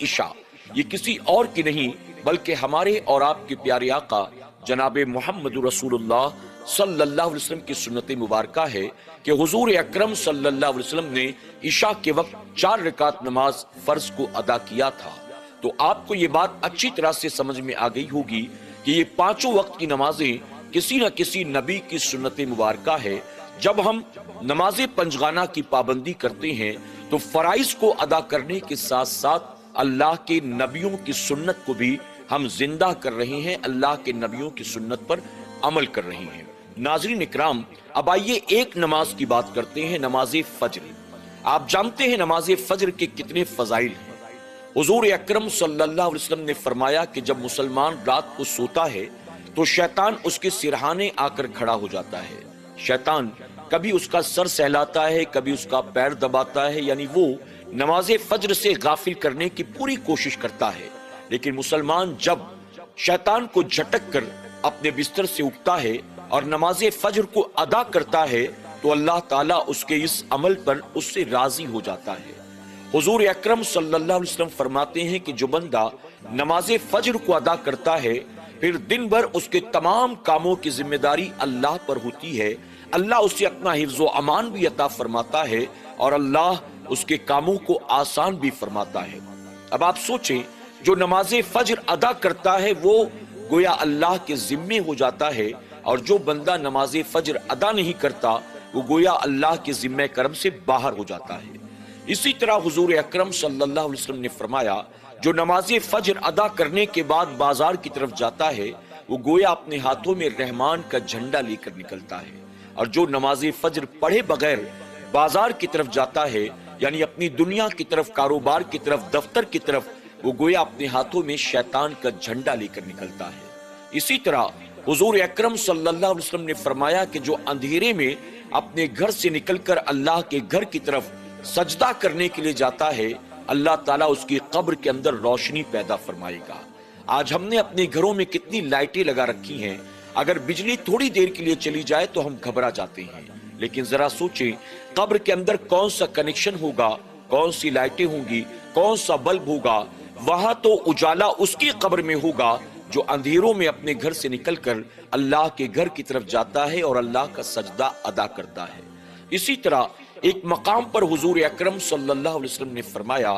عشاء یہ کسی اور کی نہیں بلکہ ہمارے اور آپ کے پیارے آقا جناب محمد رسول اللہ صلی اللہ علیہ وسلم کی سنت مبارکہ ہے کہ حضور اکرم صلی اللہ علیہ وسلم نے عشاء کے وقت 4 رکعت نماز فرض کو ادا کیا تھا۔ تو آپ کو یہ بات اچھی طرح سے سمجھ میں آ گئی ہوگی کہ یہ 5 وقت کی نمازیں کسی نہ کسی نبی کی سنت مبارکہ ہے۔ جب ہم نماز پنجگانہ کی پابندی کرتے ہیں تو فرائض کو ادا کرنے کے ساتھ ساتھ اللہ کے نبیوں کی سنت کو بھی ہم زندہ کر رہے ہیں، اللہ کے نبیوں کی سنت پر عمل کر رہے ہیں۔ ناظرین اکرام، اب آئیے ایک نماز کی بات کرتے ہیں، نماز فجر۔ آپ جانتے ہیں نماز فجر کے کتنے فضائل ہیں۔ حضور اکرم صلی اللہ علیہ وسلم نے فرمایا کہ جب مسلمان رات کو سوتا ہے تو شیطان اس کے سرہانے آ کر کھڑا ہو جاتا ہے۔ شیطان کبھی اس کا سر سہلاتا ہے، کبھی اس کا پیر دباتا ہے، یعنی وہ نماز فجر سے غافل کرنے کی پوری کوشش کرتا ہے۔ لیکن مسلمان جب شیطان کو جھٹک کر اپنے بستر سے اٹھتا ہے اور نماز فجر کو ادا کرتا ہے تو اللہ تعالیٰ اس کے اس عمل پر اس سے راضی ہو جاتا ہے۔ حضور اکرم صلی اللہ علیہ وسلم فرماتے ہیں کہ جو بندہ نماز فجر کو ادا کرتا ہے پھر دن بھر اس کے تمام کاموں کی ذمہ داری اللہ پر ہوتی ہے، اللہ اسے اپنا حفظ و امان بھی عطا فرماتا ہے اور اللہ اس کے کاموں کو آسان بھی فرماتا ہے۔ اب آپ سوچیں، جو نماز فجر ادا کرتا ہے وہ گویا اللہ کے ذمے ہو جاتا ہے، اور جو بندہ نماز فجر ادا نہیں کرتا وہ گویا اللہ کے ذمہ کرم سے باہر ہو جاتا ہے۔ اسی طرح حضور اکرم صلی اللہ علیہ وسلم نے فرمایا جو نماز فجر ادا کرنے کے بعد بازار کی طرف جاتا ہے وہ گویا اپنے ہاتھوں میں رحمان کا جھنڈا لے کر نکلتا ہے، اور جو نماز فجر پڑھے بغیر بازار کی طرف جاتا ہے یعنی اپنی دنیا کی طرف، کاروبار کی طرف، دفتر کی طرف، وہ گویا اپنے ہاتھوں میں شیطان کا جھنڈا لے کر نکلتا ہے۔ اسی طرح حضور اکرم صلی اللہ علیہ وسلم نے فرمایا کہ جو اندھیرے میں اپنے گھر سے نکل کر اللہ کے گھر کی طرف سجدہ کرنے کے لیے جاتا ہے اللہ تعالیٰ اس کی قبر کے اندر روشنی پیدا فرمائے گا۔ آج ہم نے اپنے گھروں میں کتنی لائٹیں لگا رکھی ہیں، اگر بجلی تھوڑی دیر کے لیے چلی جائے تو ہم گھبرا جاتے ہیں، لیکن ذرا سوچیں قبر کے اندر کون سا کنیکشن ہوگا، کون سی لائٹیں ہوں گی، کون سا بلب ہوگا، وہاں تو اجالا اس کی قبر میں ہوگا جو اندھیروں میں اپنے گھر سے نکل کر اللہ کے گھر کی طرف جاتا ہے اور اللہ کا سجدہ ادا کرتا ہے۔ اسی طرح ایک مقام پر حضور اکرم صلی اللہ علیہ وسلم نے فرمایا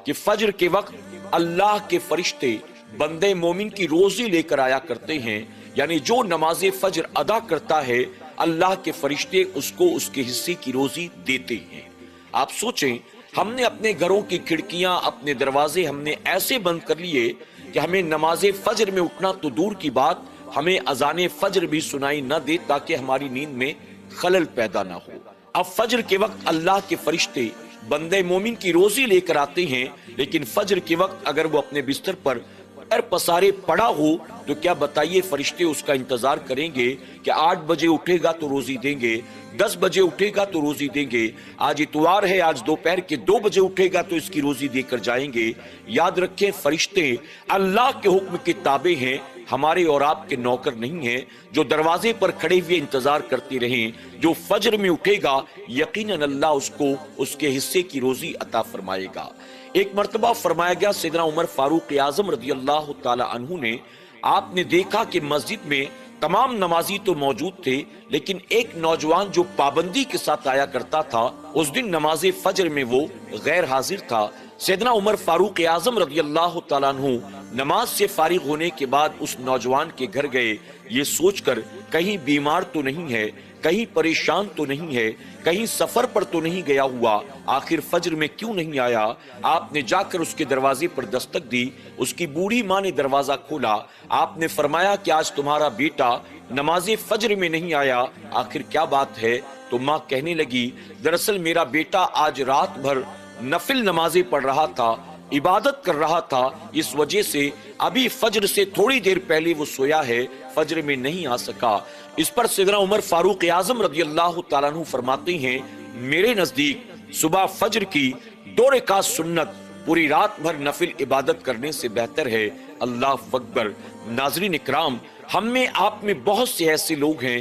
کہ فجر کے وقت اللہ کے فرشتے بندے مومن کی روزی لے کر آیا کرتے ہیں، یعنی جو نماز فجر ادا کرتا ہے اللہ کے فرشتے اس کو اس کے حصے کی روزی دیتے ہیں۔ آپ سوچیں، ہم نے اپنے گھروں کی کھڑکیاں، اپنے دروازے ہم نے ایسے بند کر لیے کہ ہمیں نماز فجر میں اٹھنا تو دور کی بات، ہمیں اذان فجر بھی سنائی نہ دے تاکہ ہماری نیند میں خلل پیدا نہ ہو۔ اب فجر کے وقت اللہ کے فرشتے بندے مومن کی روزی لے کر آتے ہیں، لیکن فجر کے وقت اگر وہ اپنے بستر پر پیر پسارے پڑا ہو تو کیا بتائیے فرشتے اس کا انتظار کریں گے کہ 8 بجے اٹھے گا تو روزی دیں گے، 10 بجے اٹھے گا تو روزی دیں گے، آج اتوار ہے آج دوپہر کے 2 بجے اٹھے گا تو اس کی روزی دے کر جائیں گے۔ یاد رکھیں فرشتے اللہ کے حکم کے تابع ہیں، ہمارے اور آپ کے نوکر نہیں ہیں جو دروازے پر کھڑے ہوئے انتظار کرتے رہیں۔ جو فجر میں اٹھے گا یقیناً اللہ اس کو اس کے حصے کی روزی عطا فرمائے گا۔ ایک مرتبہ فرمایا گیا سیدنا عمر فاروق اعظم رضی اللہ تعالی عنہ نے، آپ نے دیکھا کہ مسجد میں تمام نمازی تو موجود تھے لیکن ایک نوجوان جو پابندی کے ساتھ آیا کرتا تھا اس دن نماز فجر میں وہ غیر حاضر تھا۔ سیدنا عمر فاروق اعظم رضی اللہ تعالیٰ عنہ نماز سے فارغ ہونے کے بعد اس نوجوان کے گھر گئے، یہ سوچ کر کہیں بیمار تو نہیں ہے، کہیں پریشان تو نہیں ہے، کہیں سفر پر تو نہیں گیا ہوا، آخر فجر میں کیوں نہیں آیا۔ آپ نے جا کر اس کے دروازے پر دستک دی، اس کی بوڑھی ماں نے دروازہ کھولا، آپ نے فرمایا کہ آج تمہارا بیٹا نماز فجر میں نہیں آیا، آخر کیا بات ہے؟ تو ماں کہنے لگی دراصل میرا بیٹا آج رات بھر نفل نمازیں پڑھ رہا تھا، عبادت کر رہا تھا، اس وجہ سے ابھی فجر سے تھوڑی دیر پہلے وہ سویا ہے، فجر میں نہیں آ سکا۔ اس پر سیدنا عمر فاروق اعظم رضی اللہ تعالیٰ عنہ فرماتے ہیں میرے نزدیک صبح فجر کی 2 رکعت سنت پوری رات بھر نفل عبادت کرنے سے بہتر ہے۔ اللہ اکبر۔ ناظرین اکرام، ہم میں آپ میں بہت سے ایسے لوگ ہیں